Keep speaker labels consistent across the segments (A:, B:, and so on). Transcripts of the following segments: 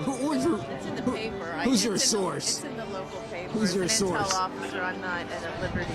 A: It's in the paper.
B: Who's your
A: It's
B: source?
A: in the local paper.
B: Who's your
A: As an intel
B: source?
A: officer, I'm not at liberty to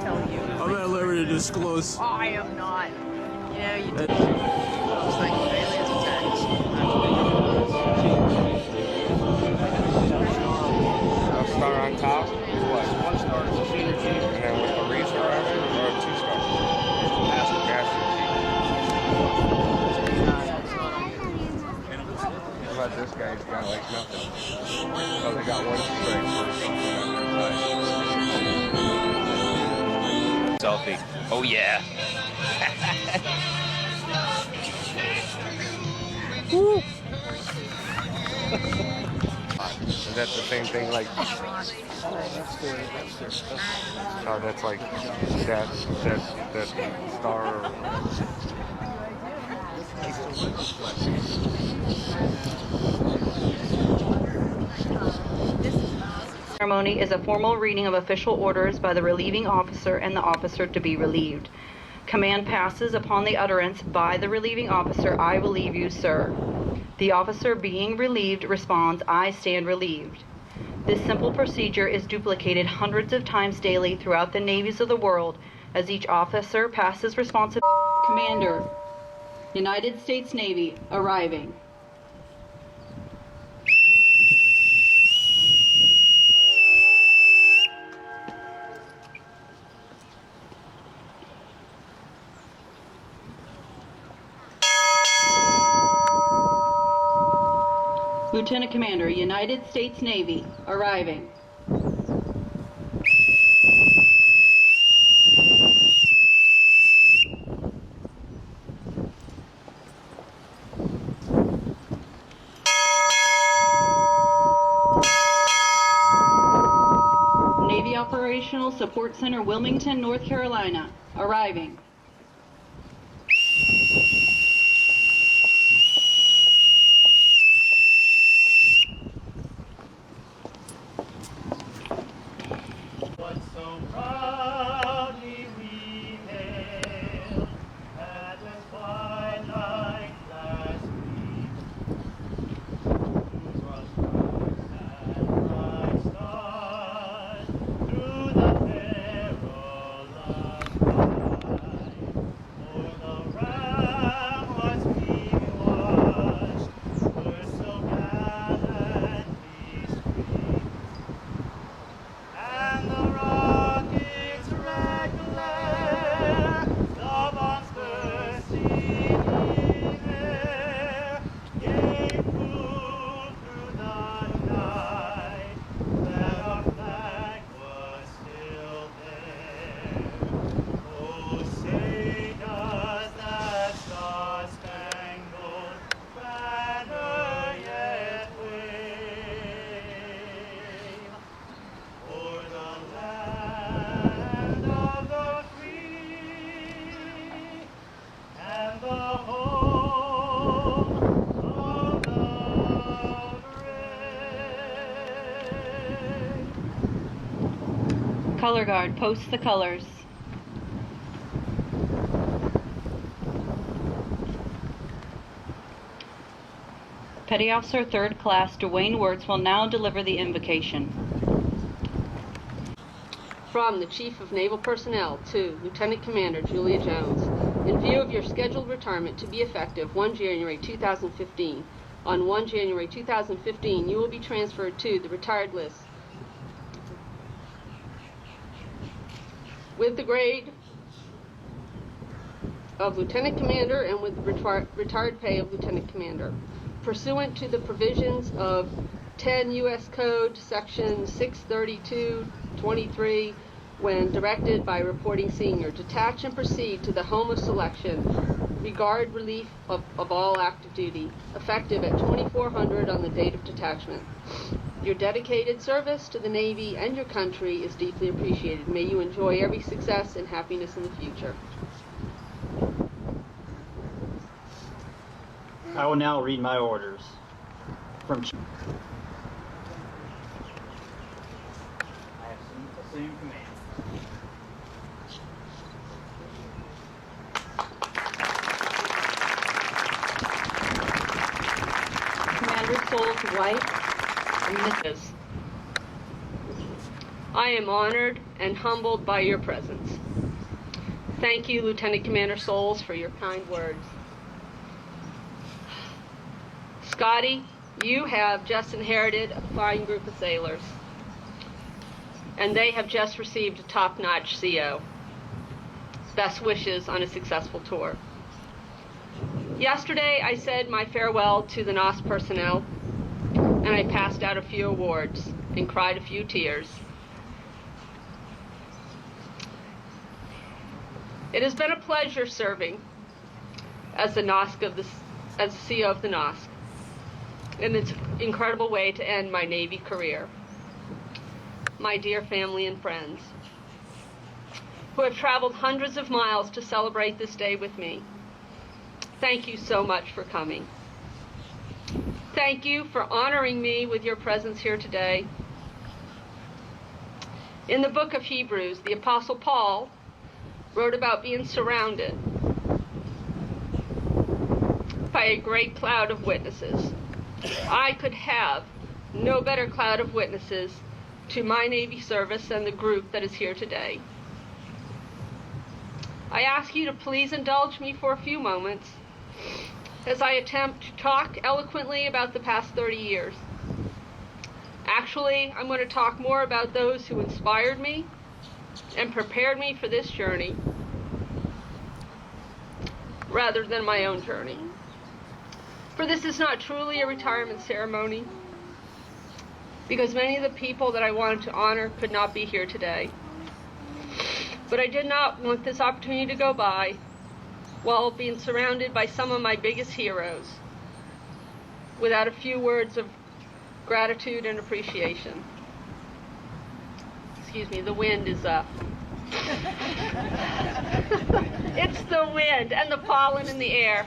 A: tell you.
B: I'm at liberty to disclose.
A: I am not. You know, you looks like aliens attacked.
C: Star on top is what? One star is a senior chief. And then with the racer on it, or a 2-star? Master chief. How about this guy? He's got like nothing. So they got one strike for something on their side. Selfie. Oh yeah. Woo. Is that the same thing like? Oh, that's like that star.
D: Ceremony is a formal reading of official orders by the relieving officer and the officer to be relieved. Command passes upon the utterance by the relieving officer, "I relieve you, sir." The officer being relieved responds, "I stand relieved." This simple procedure is duplicated hundreds of times daily throughout the navies of the world as each officer passes responsibility. Commander, United States Navy, arriving. Lieutenant Commander, United States Navy, arriving. Navy Operational Support Center, Wilmington, North Carolina, arriving.
E: So proudly we hailed at the twilight last week, whose was Christ and Christ died through the perilous fight. For the Ram was being washed, were so gallantly streaked. And the rocket's red glare, the bomb's bursting in air, gave proof through the night that our flag was still there. Oh, say does that star-spangled banner yet wave? For the land of the free and the home of the brave.
D: Color Guard, post the colors. Petty Officer 3rd Class Dwayne Wirtz will now deliver the invocation.
F: From the Chief of Naval Personnel to Lieutenant Commander Julia Jones, in view of your scheduled retirement to be effective 1 January 2015, on 1 January 2015 you will be transferred to the retired list with the grade of Lieutenant Commander and with the retired pay of Lieutenant Commander. Pursuant to the provisions of 10 U.S. Code Section 632-23, when directed by reporting senior, detach and proceed to the home of selection, regard relief of all active duty, effective at 2400 on the date of detachment. Your dedicated service to the Navy and your country is deeply appreciated. May you enjoy every success and happiness in the future.
G: I will now read my orders. From I have assumed command.
F: Eversole's wife and Mrs. I am honored and humbled by your presence. Thank you, Lieutenant Commander Souls, for your kind words. Scotty, you have just inherited a fine group of sailors, and they have just received a top-notch CO. Best wishes on a successful tour. Yesterday, I said my farewell to the NOS personnel, and I passed out a few awards and cried a few tears. It has been a pleasure serving as the as CO of the NOS, and it's an incredible way to end my Navy career. My dear family and friends, who have traveled hundreds of miles to celebrate this day with me, thank you so much for coming. Thank you for honoring me with your presence here today. In the book of Hebrews, the Apostle Paul wrote about being surrounded by a great cloud of witnesses. I could have no better cloud of witnesses to my Navy service than the group that is here today. I ask you to please indulge me for a few moments as I attempt to talk eloquently about the past 30 years. Actually, I'm going to talk more about those who inspired me and prepared me for this journey rather than my own journey. For this is not truly a retirement ceremony, because many of the people that I wanted to honor could not be here today. But I did not want this opportunity to go by while being surrounded by some of my biggest heroes without a few words of gratitude and appreciation. Excuse me, the wind is up. It's the wind and the pollen in the air.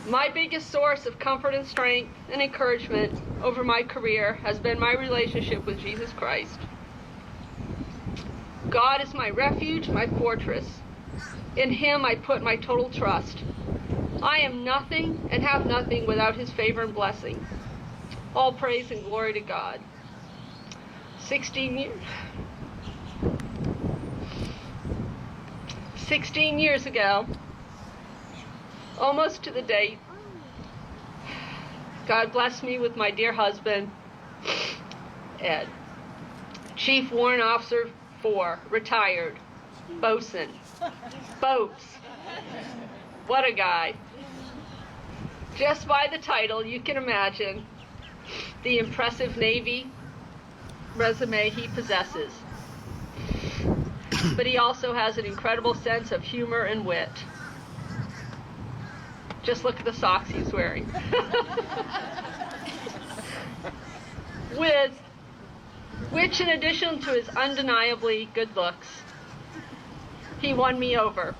F: My biggest source of comfort and strength and encouragement over my career has been my relationship with Jesus Christ. God is my refuge, my fortress. In Him I put my total trust. I am nothing and have nothing without His favor and blessing. All praise and glory to God. 16 years ago, almost to the date, God blessed me with my dear husband, Ed. Chief Warrant Officer 4, retired, bosun, boats. What a guy. Just by the title, you can imagine the impressive Navy resume he possesses. But he also has an incredible sense of humor and wit. Just look at the socks he's wearing. Which, in addition to his undeniably good looks, he won me over.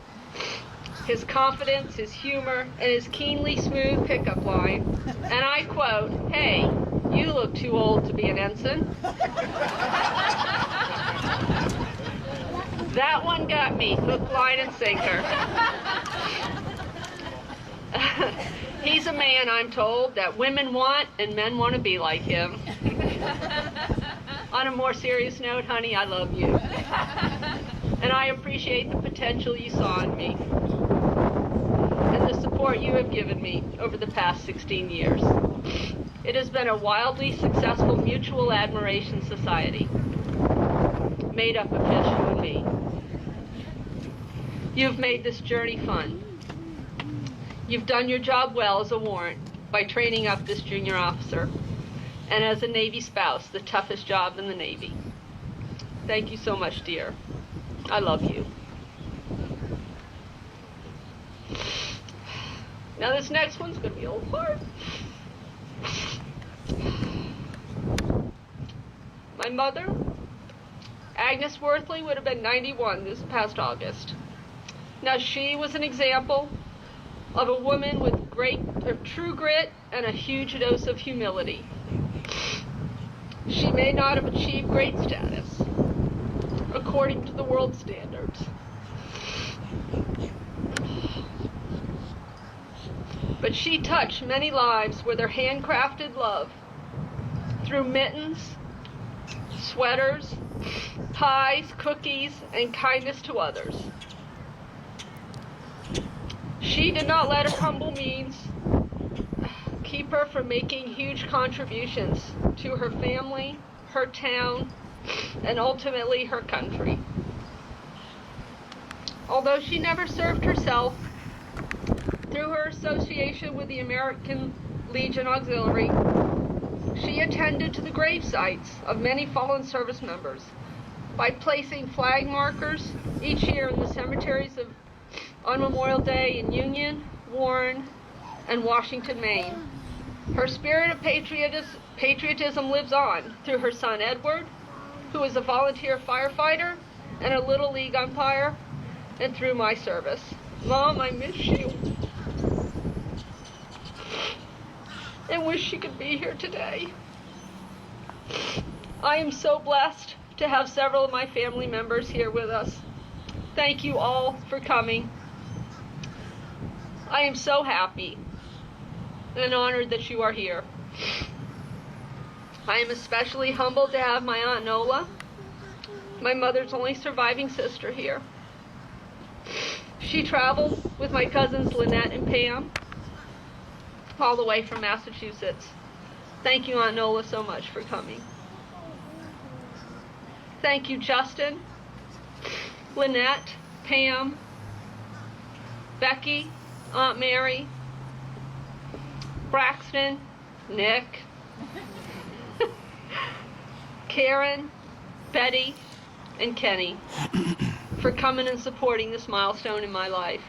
F: His confidence, his humor, and his keenly smooth pickup line, and I quote, "Hey, you look too old to be an ensign." That one got me, hook, line, and sinker. He's a man, I'm told, that women want and men want to be like him. On a more serious note, honey, I love you. And I appreciate the potential you saw in me and the support you have given me over the past 16 years. It has been a wildly successful mutual admiration society made up of just you and me. You've made this journey fun. You've done your job well as a warrant by training up this junior officer, and as a Navy spouse, the toughest job in the Navy. Thank you so much, dear. I love you. Now this next one's going to be a little hard. My mother, Agnes Worthley, would have been 91 this past August. Now she was an example of a woman with true grit and a huge dose of humility. She may not have achieved great status according to the world standards, but she touched many lives with her handcrafted love through mittens, sweaters, pies, cookies, and kindness to others. She did not let her humble means keep her from making huge contributions to her family, her town, and ultimately her country. Although she never served herself, through her association with the American Legion Auxiliary, she attended to the grave sites of many fallen service members by placing flag markers each year in the cemeteries on Memorial Day in Union, Warren, and Washington, Maine. Her spirit of patriotism lives on through her son Edward, who is a volunteer firefighter and a Little League umpire, and through my service. Mom, I miss you. And wish you could be here today. I am so blessed to have several of my family members here with us. Thank you all for coming. I am so happy and honored that you are here. I am especially humbled to have my Aunt Nola, my mother's only surviving sister, here. She traveled with my cousins Lynette and Pam all the way from Massachusetts. Thank you, Aunt Nola, so much for coming. Thank you, Justin, Lynette, Pam, Becky, Aunt Mary, Braxton, Nick, Karen, Betty, and Kenny for coming and supporting this milestone in my life.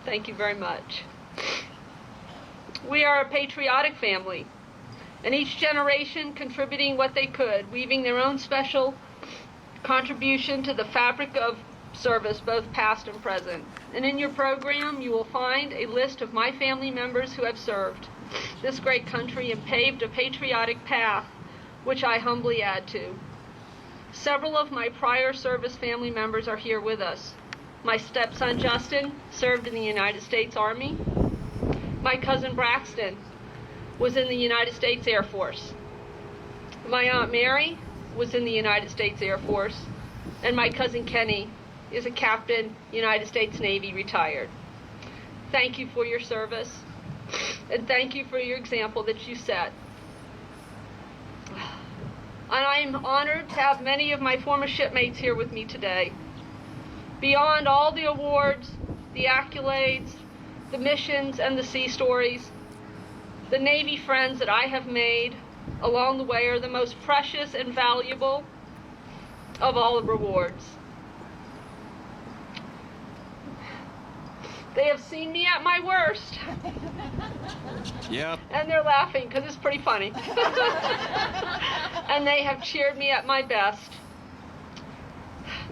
F: Thank you very much. We are a patriotic family, and each generation contributing what they could, weaving their own special contribution to the fabric of service, both past and present. And in your program, you will find a list of my family members who have served this great country and paved a patriotic path, which I humbly add to. Several of my prior service family members are here with us. My stepson Justin served in the United States Army. My cousin Braxton was in the United States Air Force. My Aunt Mary was in the United States Air Force. And my cousin Kenny is a captain, United States Navy, retired. Thank you for your service, and thank you for your example that you set. And I am honored to have many of my former shipmates here with me today. Beyond all the awards, the accolades, the missions, and the sea stories, the Navy friends that I have made along the way are the most precious and valuable of all the rewards. They have seen me at my worst.
B: Yep.
F: And they're laughing because it's pretty funny. And they have cheered me at my best.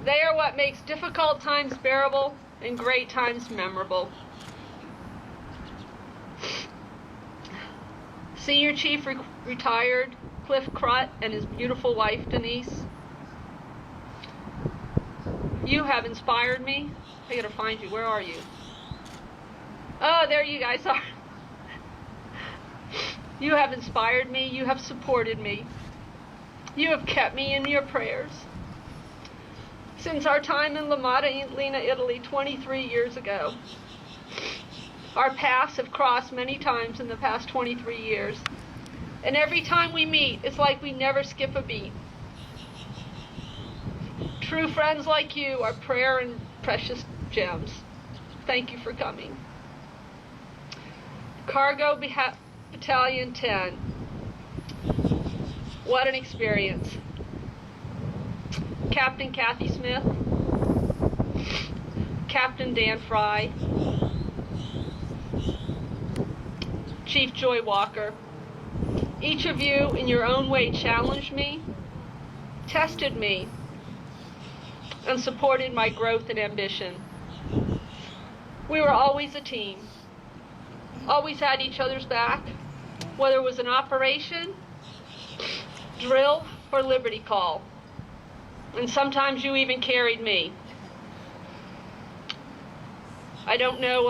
F: They are what makes difficult times bearable and great times memorable. Senior Chief retired Cliff Crutt and his beautiful wife Denise. You have inspired me. I gotta find you. Where are you? Oh, there you guys are. You have inspired me. You have supported me. You have kept me in your prayers. Since our time in Lcdr, Italy, 23 years ago. Our paths have crossed many times in the past 23 years. And every time we meet, it's like we never skip a beat. True friends like you are prayer and precious gems. Thank you for coming. Cargo Battalion 10. What an experience. Captain Kathy Smith, Captain Dan Fry, Chief Joy Walker. Each of you in your own way challenged me, tested me, and supported my growth and ambition. We were always a team, always had each other's back, whether it was an operation, drill, or liberty call. And sometimes you even carried me. I don't know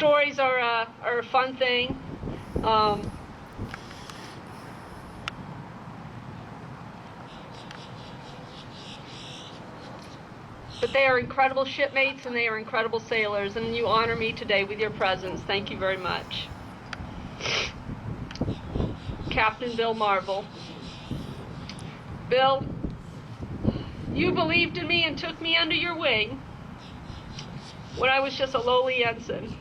F: Stories are a fun thing. But they are incredible shipmates and they are incredible sailors, and you honor me today with your presence. Thank you very much. Captain Bill Marvel. Bill, you believed in me and took me under your wing when I was just a lowly ensign.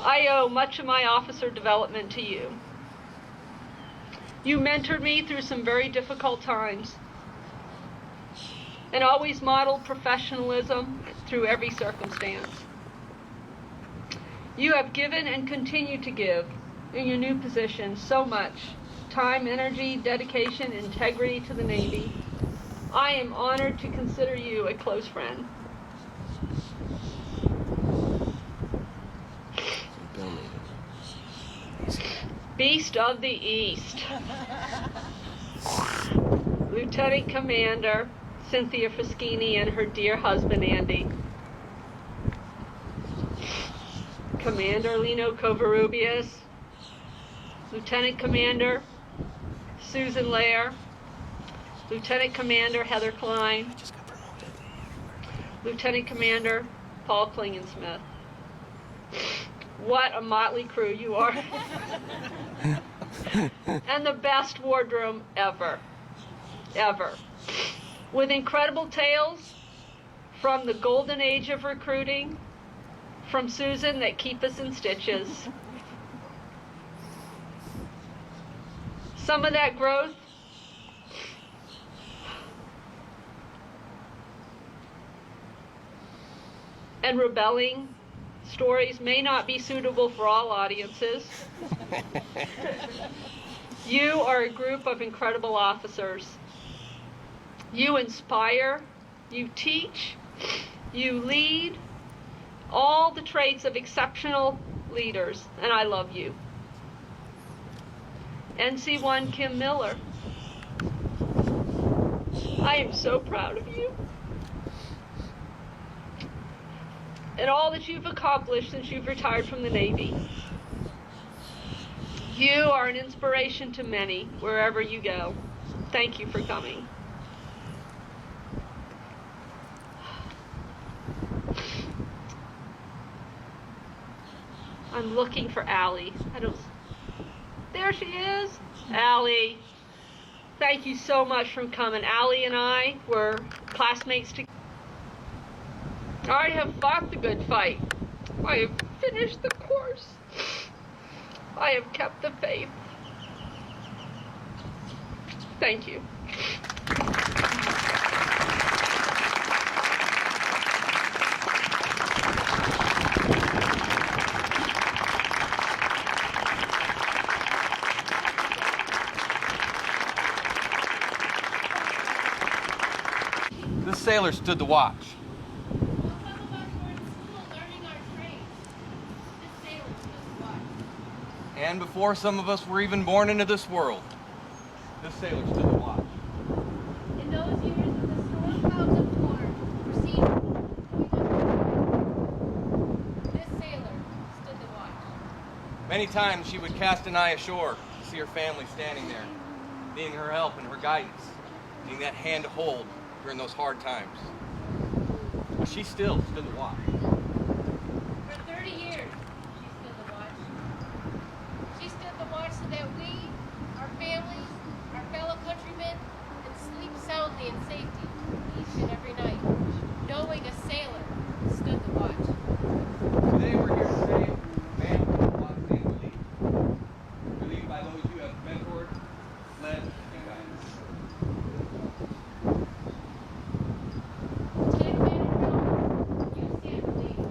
F: I owe much of my officer development to you. You mentored me through some very difficult times and always modeled professionalism through every circumstance. You have given and continue to give in your new position so much time, energy, dedication, integrity to the Navy. I am honored to consider you a close friend. Beast of the East. Lieutenant Commander Cynthia Fraschini and her dear husband Andy. Commander Lino Covarrubias. Lieutenant Commander Susan Lair. Lieutenant Commander Heather Klein. Lieutenant Commander Paul Klingensmith. What a motley crew you are. And the best wardroom ever. Ever. With incredible tales from the golden age of recruiting, from Susan that keep us in stitches. Some of that growth and rebelling stories may not be suitable for all audiences. You are a group of incredible officers. You inspire, you teach, you lead, all the traits of exceptional leaders, and I love you. NC1 Kim Miller, I am so proud of you and all that you've accomplished since you've retired from the Navy. You are an inspiration to many wherever you go. Thank you for coming. I'm looking for Allie. There she is. Allie, thank you so much for coming. Allie and I were classmates together. I have fought the good fight. I have finished the course. I have kept the faith. Thank you.
B: This sailor stood the watch. And before some of us were even born into this world, this sailor stood the watch.
H: In those years when the storm clouds of war were seen, this sailor stood the watch.
B: Many times she would cast an eye ashore to see her family standing there, needing her help and her guidance, needing that hand to hold during those hard times. But she still stood the watch.
H: For 30 years, she stood the watch. She stood the watch so that we, our families, our fellow countrymen, can sleep soundly in safety each and every night, knowing a sailor stood the watch.
B: Today we're here to say, man, watch and believe. Believed by those you have mentored, led, and guided.
H: Lieutenant Commander Jones, you stand believe.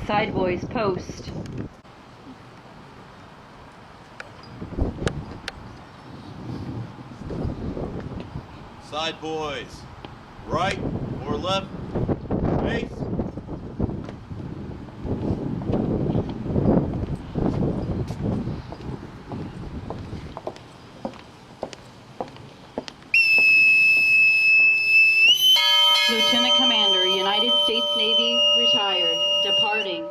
D: Side boys post.
I: Side boys, right or left, face.
D: Lieutenant Commander, United States Navy, retired, departing.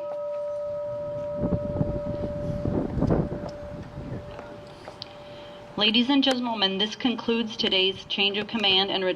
D: Ladies and gentlemen, this concludes today's change of command and retirement.